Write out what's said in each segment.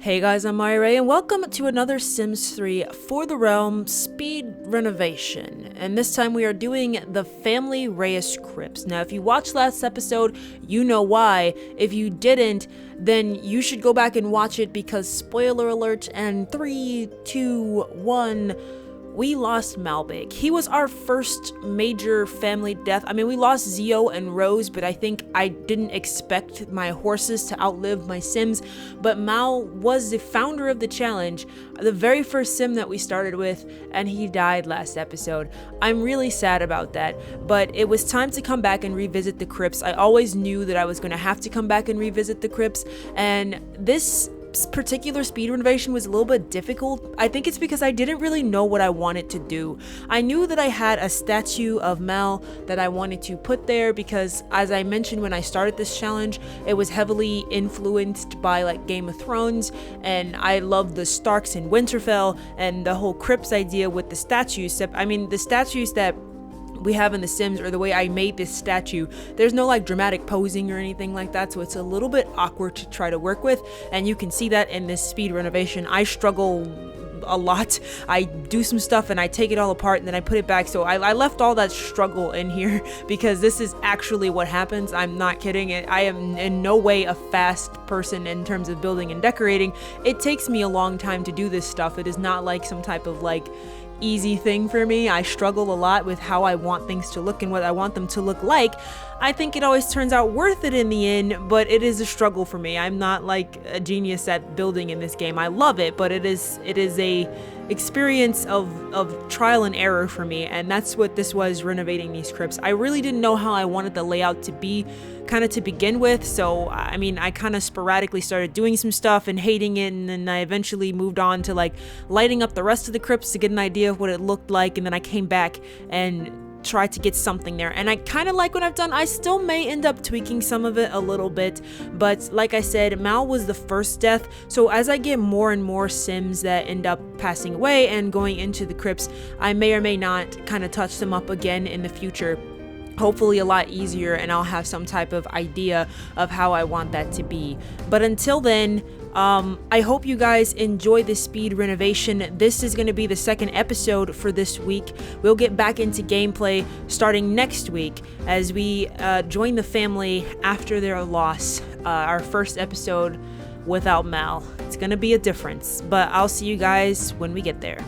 Hey guys, I'm Myra, and welcome to another Sims 3 For the Realm speed renovation. And this time we are doing the Family Reyes Crypts. Now, if you watched last episode, you know why. If you didn't, then you should go back and watch it because spoiler alert, and 3, 2, 1... we lost Malbig. He was our first major family death. I mean, we lost Zio and Rose, but I think I didn't expect my horses to outlive my Sims. But Mal was the founder of the challenge, the very first Sim that we started with, and he died last episode. I'm really sad about that, but it was time to come back and revisit the Crypts. I always knew that I was going to have to come back and revisit the Crypts, and this particular speed renovation was a little bit difficult. I think it's because I didn't really know what I wanted to do. I knew that I had a statue of Mal that I wanted to put there because, as I mentioned when I started this challenge, it was heavily influenced by like Game of Thrones, and I love the Starks in Winterfell and the whole Crypts idea with the statues. I mean, the statues that we have in The Sims, or the way I made this statue, there's no like dramatic posing or anything like that, so it's a little bit awkward to try to work with, and you can see that in this speed renovation. I struggle a lot. I do some stuff and I take it all apart and then I put it back, so I left all that struggle in here because this is actually what happens. I'm not kidding. I am in no way a fast person in terms of building and decorating. It takes me a long time to do this stuff. It is not like some type of like easy thing for me. I struggle a lot with how I want things to look and what I want them to look like. I think it always turns out worth it in the end, but it is a struggle for me. I'm not like a genius at building in this game. I love it, but it is a experience of trial and error for me, and that's what this was, renovating these crypts. I really didn't know how I wanted the layout to be kind of to begin with, so I mean, I kind of sporadically started doing some stuff and hating it, and then I eventually moved on to like lighting up the rest of the crypts to get an idea of what it looked like, and then I came back and try to get something there, and I kind of like what I've done. I still may end up tweaking some of it a little bit, but like I said, Mal was the first death, so as I get more and more Sims that end up passing away and going into the crypts, I may or may not kind of touch them up again in the future. Hopefully a lot easier, and I'll have some type of idea of how I want that to be. But until then, I hope you guys enjoy this speed renovation. This is going to be the second episode for this week. We'll get back into gameplay starting next week as we join the family after their loss. Our first episode without Mal. It's going to be a difference, but I'll see you guys when we get there.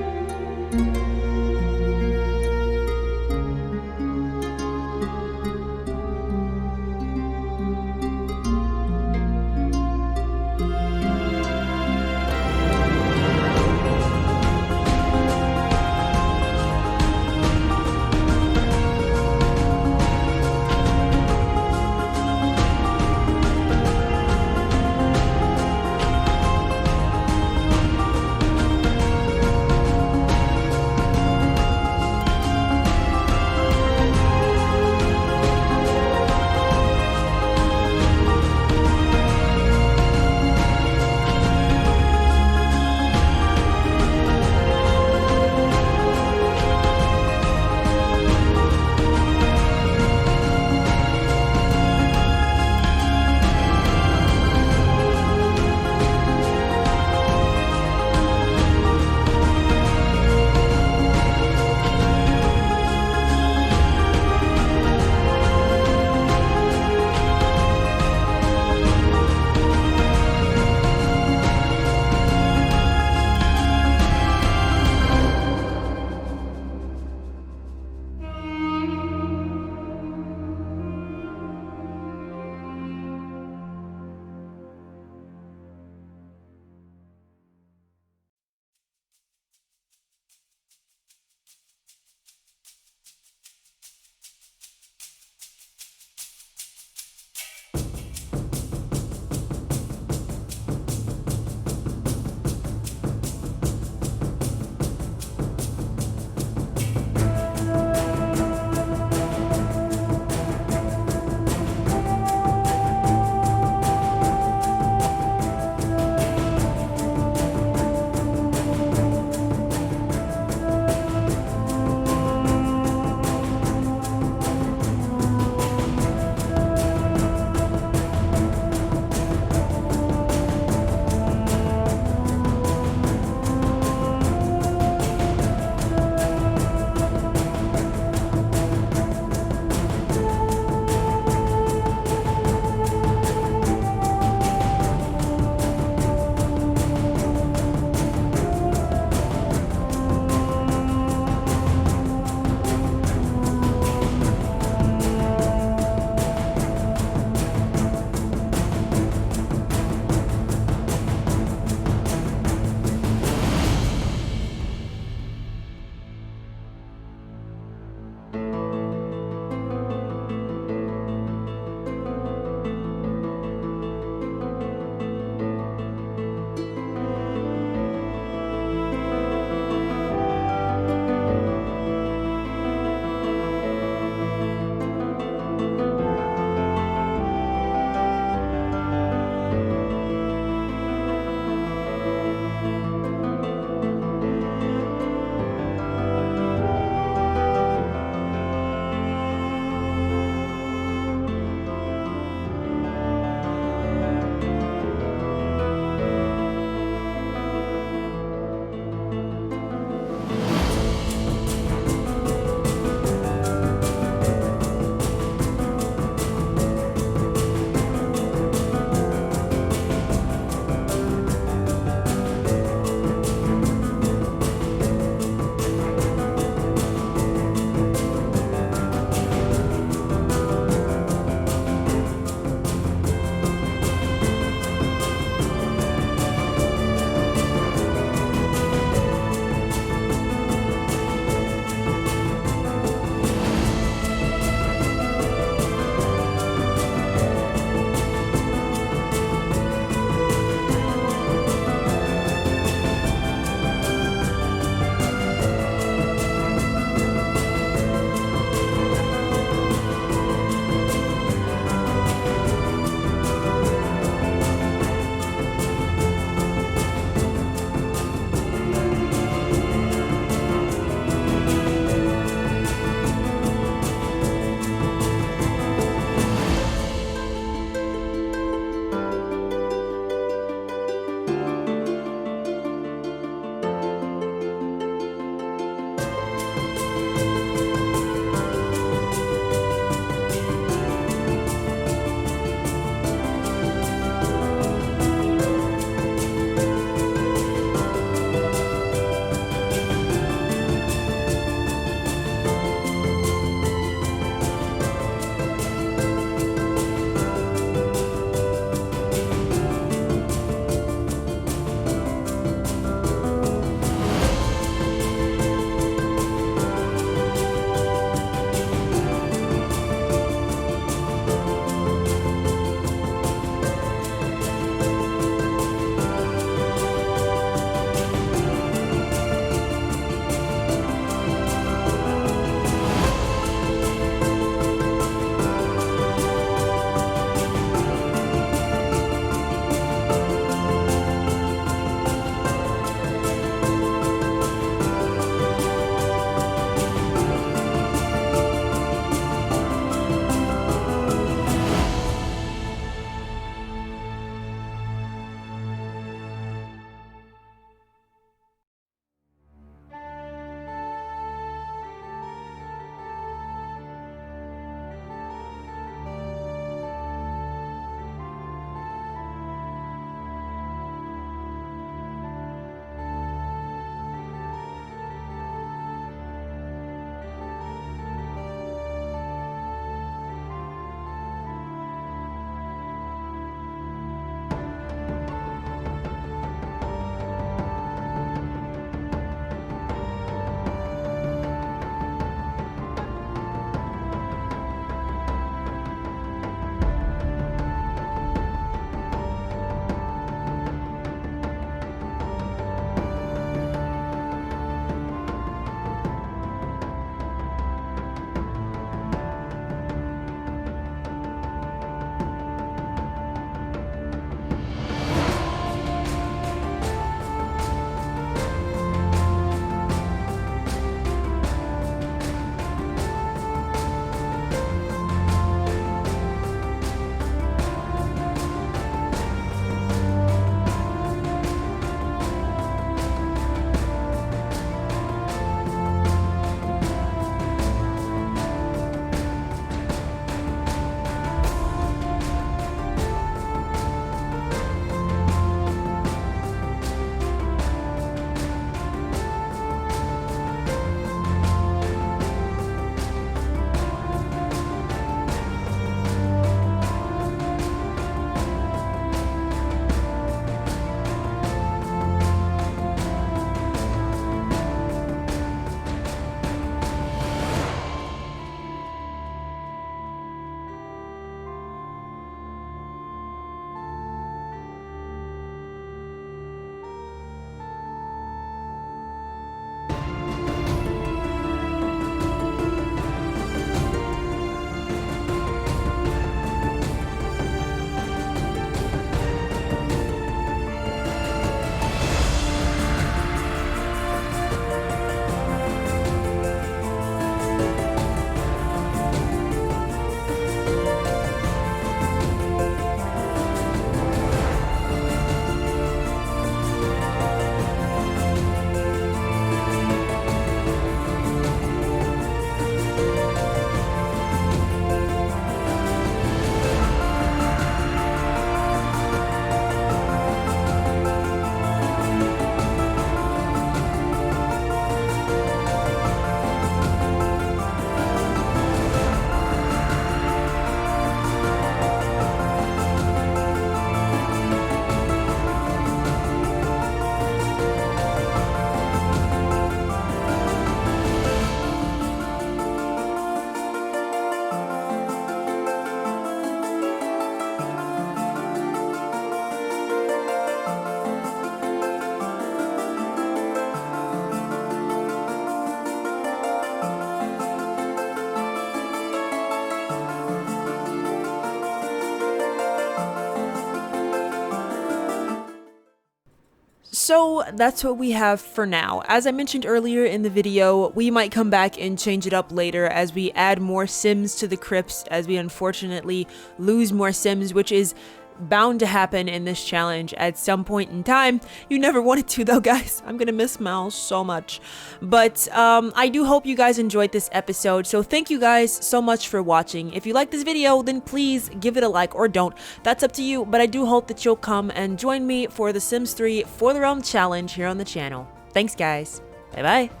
So that's what we have for now. As I mentioned earlier in the video, we might come back and change it up later as we add more Sims to the Crypts, as we unfortunately lose more Sims, which is bound to happen in this challenge at some point in time. You never wanted to though, guys. I'm gonna miss Mal so much. But I do hope you guys enjoyed this episode, so thank you guys so much for watching. If you like this video, then please give it a like, or don't. That's up to you, but I do hope that you'll come and join me for the Sims 3 For the Realm challenge here on the channel. Thanks guys. Bye bye.